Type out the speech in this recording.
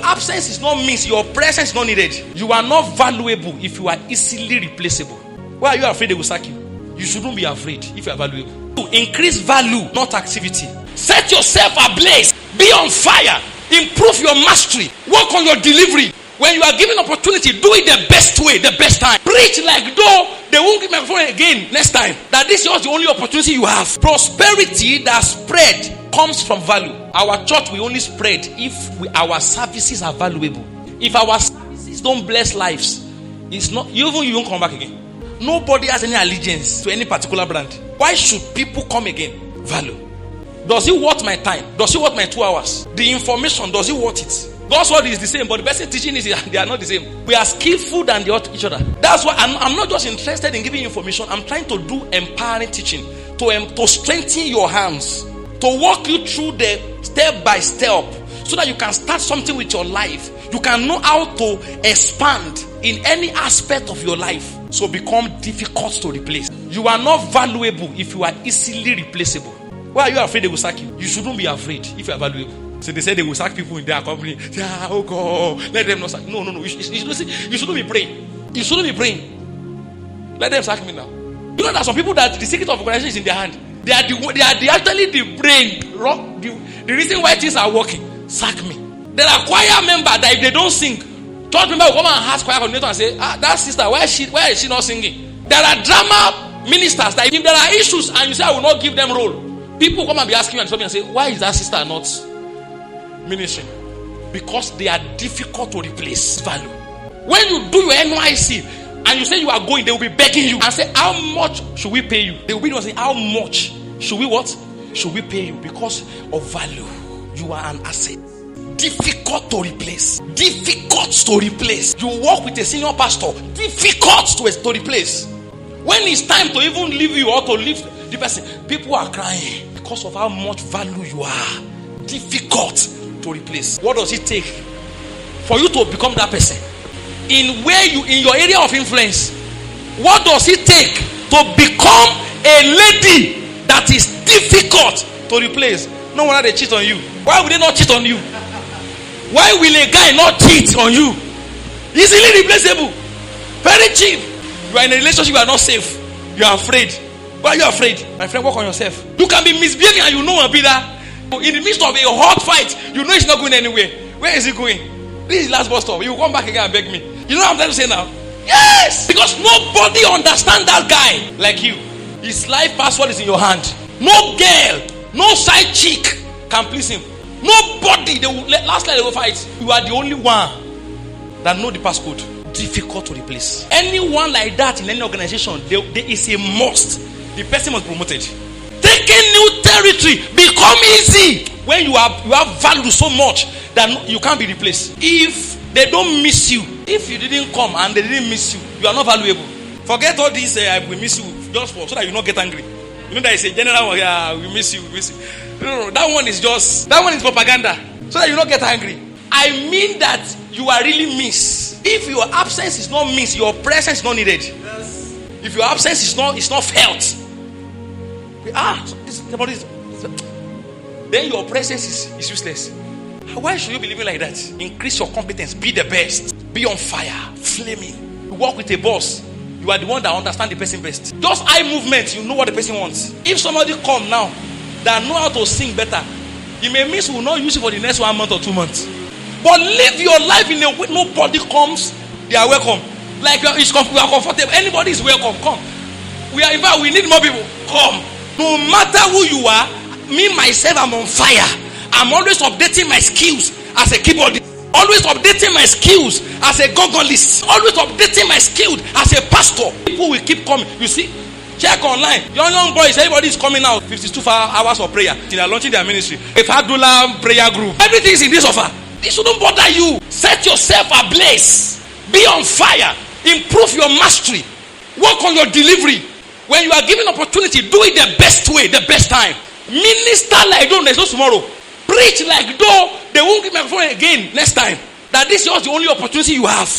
absence is not means your presence is not needed. You are not valuable if you are easily replaceable. Why are you afraid they will sack you? You shouldn't be afraid if you are valuable. Increase value, not activity. Set yourself ablaze. Be on fire. Improve your mastery. Work on your delivery. When you are given opportunity, do it the best way, the best time. Preach like though they won't give microphone again next time. That this is the only opportunity you have. Prosperity that spread comes from value. Our church will only spread if our services are valuable. If our services don't bless lives, it's not you won't come back again. Nobody has any allegiance to any particular brand. Why should people come again? Value. Does it worth my time? Does it worth my 2 hours? The information, does it worth it? God's word is the same, but the person teaching is they are not the same. We are skillful than each other. That's why I'm not just interested in giving information. I'm trying to do empowering teaching to strengthen your hands, to walk you through the step by step, so that you can start something with your life. You can know how to expand in any aspect of your life. So become difficult to replace. You are not valuable if you are easily replaceable. Why are you afraid they will sack you? You shouldn't be afraid if you are valuable. So they say they will sack people in their company. Oh God, let them not sack. No. You shouldn't be praying. You shouldn't be praying. Let them sack me now. You know, there are some people that the secret of organization is in their hand. They are actually the brain. The reason why things are working. Sack me. There are choir members that if they don't sing, church member will come and ask choir coordinator and say, that sister, why is she not singing? There are drama ministers that if there are issues and you say I will not give them role, people come and be asking you and say, why is that sister not ministering? Because they are difficult to replace. Value. When you do your NYC and you say you are going, they will be begging you and say, how much should we pay you? They will be saying, how much should we pay you? Because of value. You are an asset. Difficult to replace. Difficult to replace. You work with a senior pastor. Difficult to replace. When it's time to even leave you or to leave the person, people are crying because of how much value you are. Difficult to replace. What does it take for you to become that person? In your area of influence, what does it take to become a lady that is difficult to replace? No wonder they cheat on you. Why would they not cheat on you? Why will a guy not cheat on you? Easily replaceable. Very cheap. You are in a relationship, you are not safe. You are afraid. Why are you afraid? My friend, work on yourself. You can be misbehaving and you know a bidder. In the midst of a hot fight, you know it's not going anywhere. Where is he going? This is last bus stop. You will come back again and beg me. You know what I'm trying to say now? Yes! Because nobody understands that guy like you. His life password is in your hand. No girl, no side chick can please him. Nobody. Last night they will fight. You are the only one that know the passcode. Difficult to replace. Anyone like that in any organization, there is a must. The person must be promoted. Taking new territory become easy when you have value so much that you can't be replaced. If they don't miss you, if you didn't come and they didn't miss you, you are not valuable. Forget all this. We miss you just so that you not get angry. You know there is a general one. Yeah, we miss you. No, that one is propaganda. So that you not get angry. I mean that you are really missed. If your absence is not missed, your presence is not needed. Yes. If your absence is not felt, then your presence is useless. Why should you be living like that? Increase your competence. Be the best. Be on fire. Flaming. You work with a boss. You are the one that understands the person best. Just eye movement, you know what the person wants. If somebody come now that know how to sing better, you may miss, will not use it for the next 1 month or 2 months. But live your life in a way nobody comes, they are welcome. Like we are comfortable. Anybody is welcome. Come. We need more people. Come. No matter who you are, me myself, I'm on fire. I'm always updating my skills as a keyboardist. Always updating my skills as a gogolist. Always updating my skills as a pastor. People will keep coming. You see, check online. Young boys, everybody is coming out. 52 hours of prayer. They are launching their ministry. A Fadula prayer group. Everything is in this offer. This shouldn't bother you. Set yourself ablaze. Be on fire. Improve your mastery. Work on your delivery. When you are given opportunity, do it the best way, the best time. Minister like though there's no tomorrow. Preach like though they won't give microphone again next time. That this is the only opportunity you have.